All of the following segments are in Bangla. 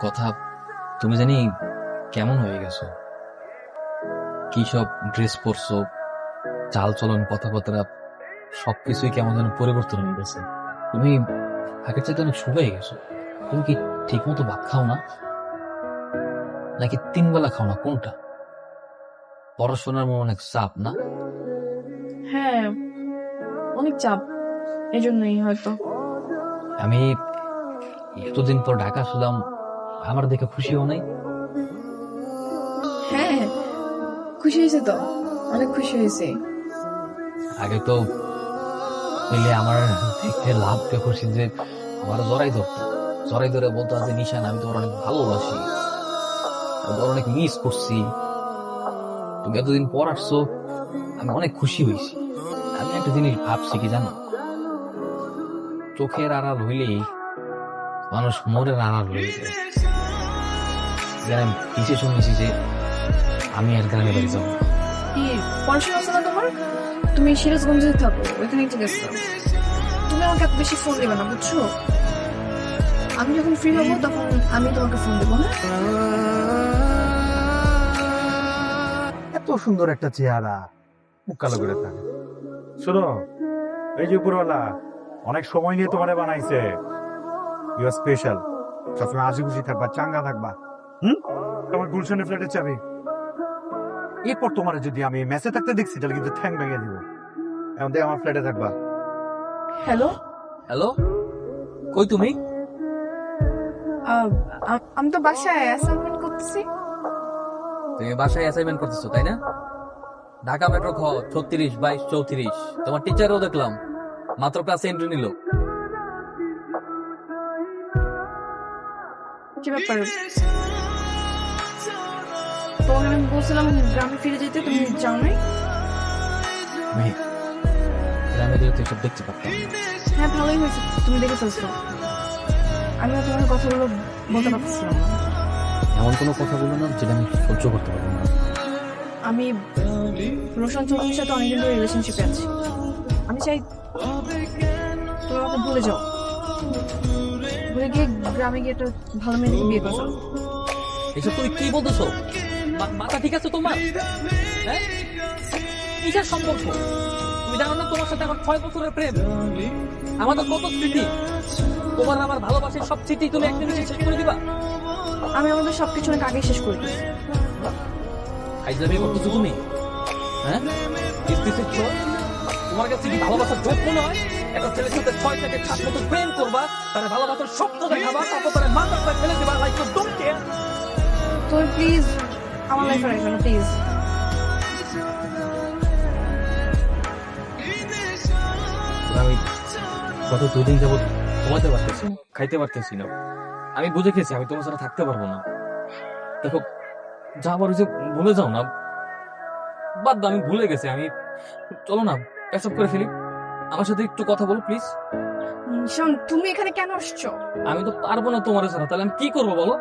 কথা, তুমি জানি কেমন হয়ে গেছো, কি সব ড্রেস পরছো, চাল চলন, কথাবার্তা সবকিছুই কেমন যেন পরিবর্তন হয়ে গেছে। তুমি আগের চাইতে অনেক শুকিয়ে গেছো। তুমি কি ঠিক মতো ভাত খাও না, নাকি 3 বেলা খাও না, কোনটা? পড়াশোনার মনে অনেক চাপ না? হ্যাঁ, অনেক চাপ, এজন্যই হয়তো। আমি এতদিন পর ঢাকা আসলাম, আমার দেখে খুশি হও নাই? হ্যাঁ, খুশি হয়েছে তো, অনেক খুশি হয়েছে। আগে তো পেলে আমার দেখতে লাভ খুশি যে আমার জড়াই ধরতো, জড়াই ধরে বলতো যে নিশান আমি তোমার অনেক ভালোবাসি, আমি তোমার অনেক মিস করছি, তুমি এতদিন পর আসছো, আমি অনেক খুশি হয়েছি। আমি একটা জিনিস ভাবছি কি জানো, চোখের আড়াল হইলেই মানুষ মনের আড়াল হয়ে যায়। আমি ডিসিশন নিয়েছি যে আমি আর গ্রামে বাড়ি যাবো। কি পড়াশোনা আছে না তোমার? তুমি সিরাজগঞ্জে থাকো, ওইখানেই ঠিক আছে। তুমি আমাকে এত বেশি ফোন দিবে না, বুঝছো? আমি যখন ফ্রি হবো তখন আমি তোমাকে ফোন দেবো। এত সুন্দর একটা চেহারা, মুখ কালো করে থাকে। শোনো, এই যে উপরওয়ালা অনেক সময় নিয়ে তোমারে বানাইছে, ইউ আর স্পেশাল। সবসময় হাসি খুশি থাকবা, চাঙ্গা থাকবা। তোমার গুলশানের ফ্ল্যাটের চাবি। এরপর তোমার যদি আমি মেসে থাকতে দেখছি তাহলে কিন্তু ঠ্যাং ভেঙে দিব। এখন থেকে আমার ফ্ল্যাটে থাকবা। হ্যালো, হ্যালো, কই তুমি? আমি তো বাসায় অ্যাসাইনমেন্ট করতেছি। তুমি বাসায় অ্যাসাইনমেন্ট করতেছো তাই না? ঢাকা মেট্রো খ 36, 22, 34। তোমার টিচারও দেখলাম মাত্র ক্লাসে এন্ট্রি নিল। কি ব্যাপার? তোমাকে আমি বলছিলাম গ্রামে ফিরে যেতে, তুমি যাও নাই? গ্রামে গেলে তো এসব দেখতে পারতাম। হ্যাঁ, ভালোই হয়েছে তুমি দেখে ফেলছো। আমি তোমার কথাগুলো বলতে পারতেছিলাম না। এমন কোনো কথা বলো না যেটা আমি সহ্য করতে পারবো না। আমি রোশন চৌধুরীর সাথে অনেকদিন ধরে রিলেশনশিপে আছি। আমি চাই তুমি আমাকে ভুলে যাও, ভুলে গিয়ে গ্রামে গিয়ে একটা ভালো মেয়েকে বিয়ে করো। এসব তুমি কি বলতেছো? মাথা ঠিক আছে তোমার? হ্যাঁ, কিসের সম্পর্ক? তুমি জানো না তোমার সাথে আমার 6 বছরের প্রেম, আমাদের কত স্মৃতি। তোমার আমার ভালোবাসার সব স্মৃতি তুমি একটা নিচে শেষ করে দিবা? আমি আমাদের সবকিছু অনেক আগে শেষ করে দিচ্ছি। আইজাবি করতেছো তুমি? হ্যাঁ, কিস্তির চোর। তোমার কাছে কি ভালোবাসার যোগ্য নয়? একটা ছেলের সাথে 6 থেকে 7 বছর প্রেম করবা, তার ভালোবাসার স্বপ্ন দেখাবা, তারপর তার মাথায় ফেলে দিবা, লাইক ইউ ডোন্ট কেয়ার। তো প্লিজ আমার লাইফে রাখবে না, প্লিজ। আমি গত 2 দিন যাবত ঘুমাতে পারতেছি না, খাইতে পারতেছি না। আমি বুঝে গেছি আমি তোমার সাথে থাকতে পারবো না। দেখো, যা আবার যে ভুলে যাও না, বাদ দাও, আমি ভুলে গেছি। আমি চলো না পেশাব করে ফেলি, আমার সাথে একটু কথা বলো প্লিজ। শোন, তুমি এখানে কেন আসছো? আমি তো পারবো না তোমার সাথে, তাহলে আমি কি করবো বলো?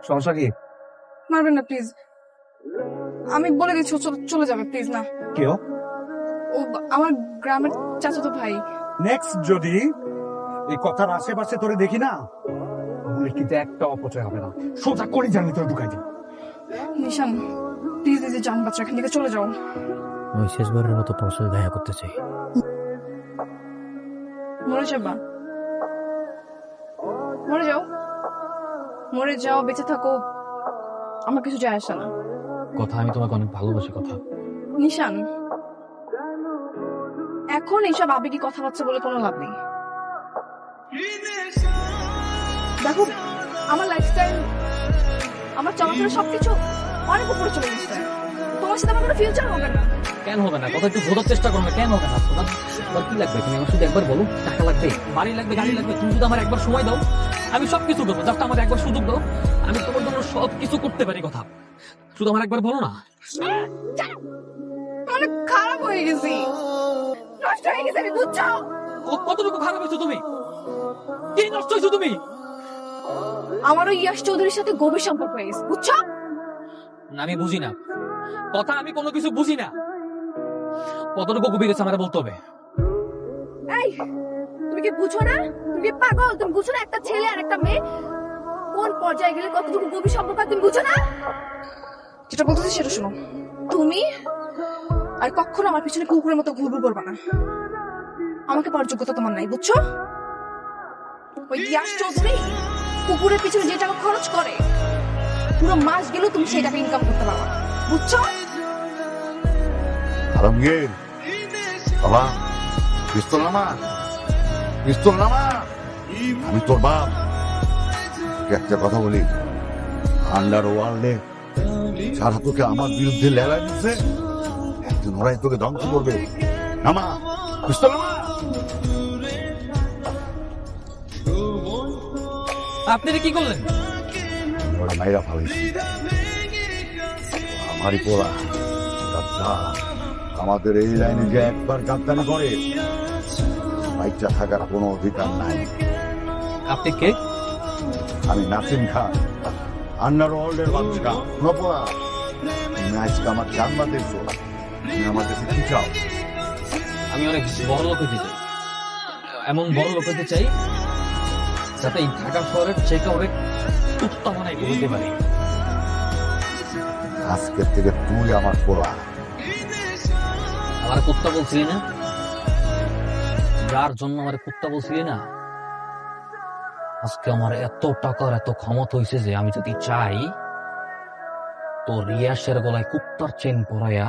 সমস্যা কি? মারবেন না প্লিজ, আমি বলে দিচ্ছি ও চলে যাবে, প্লিজ না। কেউ ও আমার গ্রামের চাচাতো ভাই। নেক্সট যদি এই কথার আশেপাশে তোরে দেখি না, তাহলে কিন্তু একটা অপচয় হবে না, সোজা করে জানি তোর ঢুকাই দিই। নিশান, প্লিজ নিজে জান বাচ্চা, এখান থেকে চলে যাও। আমি শেষবারের মতো তোমার সাথে দেখা করতে চাই। মরে যাবা, মরে যাও, মরে যাও, বেঁচে থাকো, আমার কিছু যায় আসে না। কথা, আমি তোমাকে অনেক ভালোবাসি কথা। নিশান, এখন এইসব আবেগী কথাবার্তা বলে কোনো লাভ নেই। দেখো, আমার লাইফস্টাইল, আমার চলাফেরা সবকিছু অনেক উপরে চলে গেছে। তোমার সাথে আমার কোনো ফিউচার হবে না। কেন হবে না? কথা একটু বোঝার চেষ্টা করো না, কেন হবে না? তোমার কি লাগবে? তুমি আমার শুধু একবার বলো, টাকা লাগবে, বাড়ি লাগবে, গাড়ি লাগবে, তুমি শুধু আমার একবার সময় দাও, আমি সবকিছু করবো। জাস্ট আমার একবার সুযোগ দাও, আমি তোমার জন্য সবকিছু করতে পারি। কথা, শুধু আমার একবার বলো না। অনেক খারাপ হয়ে গেছি, নষ্ট হয়ে গেছে, আমি বুঝছো? কতটুকু খারাপ হয়েছো তুমি? কি নষ্ট হয়েছো তুমি? আমারও ইয়াশ চৌধুরীর সাথে গভীর সম্পর্ক হয়ে গেছে, বুঝছো? না, আমি বুঝি না কথা, আমি কোনো কিছু বুঝি না। কতটুকু গভীর হয়েছে আমার বলতে হবে। এই, তুমি কি বুঝো না? তুমি কি পাগল? তুমি বুঝো না একটা ছেলে আর একটা মেয়ে কোন পর্যায়ে গেলে কতটুকু গভীর সম্পর্ক হয় তুমি বুঝো না? যেটা বলতেছি সেটা শোনো। তুমি আর কখনো আমার পিছনে কুকুরের মতো ঘুরঘুর করবে না। আমাকে পাওয়ার যোগ্যতা তোমার নাই, বুঝছো? ওই ইয়াশ চৌধুরী কুকুরের পিছনে যে টাকা খরচ করে পুরো মাস গেলেও তুমি সেই টাকা ইনকাম করতে পারবে না, বুঝছো? আলমগীর বাবা, পিস্তল নামা, পিস্তল নামা। আমি তোর বাপ। তোকে একটা কথা বলি, আন্ডার ওয়ার্ল্ডে যারা তোকে আমার বিরুদ্ধে লেলা দিচ্ছে, একদিন ওরাই তোকে ধ্বংস করবে। নামা, পিস্তল নামা। আপনি এটা কি করলেন? ওরা মাইরা ফালাইছি। আমারই পোড়া গাদ্দার। আমাদের এই লাইনে যে একবার গাদ্দারি করে, বাইকটা থাকার কোনো অধিকার নাই। আপনি কে? আমি নাসিম খান, আন্ডার ওয়ার্ল্ডের বাদশা। নপরা, তুমি আজকে আমার জান বাঁধেছো। তুমি আমার কাছে কি চাও? আমি অনেক বড় লোক হতে চাই, এমন বড় লোক হতে চাই যাতে এই ঢাকা শহরের চেকা অনেক কুত্তা বানাই বলতে পারি। আজকের থেকে তুই আমার পোড়া। আমার কুত্তা বলছিলি না? যার জন্য আমার কুত্তা বলছিলি না, আজকে আমার এত টাকার এত ক্ষমতা হয়েছে যে আমি যদি চাই তো রিয়াসের গলায় কুত্তার চেন পরাইয়া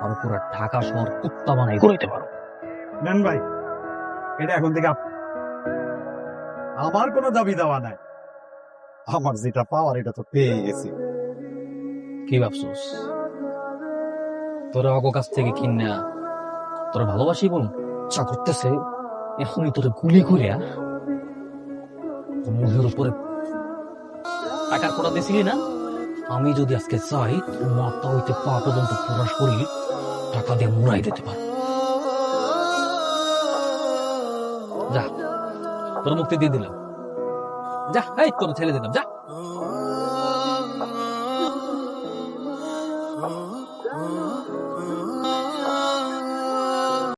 আর পুরো ঢাকা শহর কুত্তা বানাই করতে পারো। নেন ভাই, এটা এখন থেকে আমার কোনো দাবি দেওয়া নাই। আমার যেটা পাওয়ার এটা তো পেয়ে গেছি। কি ভাবছোস তোরা অগ কাছ থেকে কিনা তোরা ভালোবাসি বল চা করতেছে, এখনই তোরে গুলি করিয়া তোর মুখের উপরে টাকার কোটা দিছিলি না? আমি যদি আজকে চাই তোর মাথা হইতে পা পর্যন্ত পুরা শরীর টাকা দিয়ে মুড়াই দিতে পার। যা, তোর মুক্তি দিয়ে দিলাম। যা, এই তোর ছেড়ে দিলাম, যা।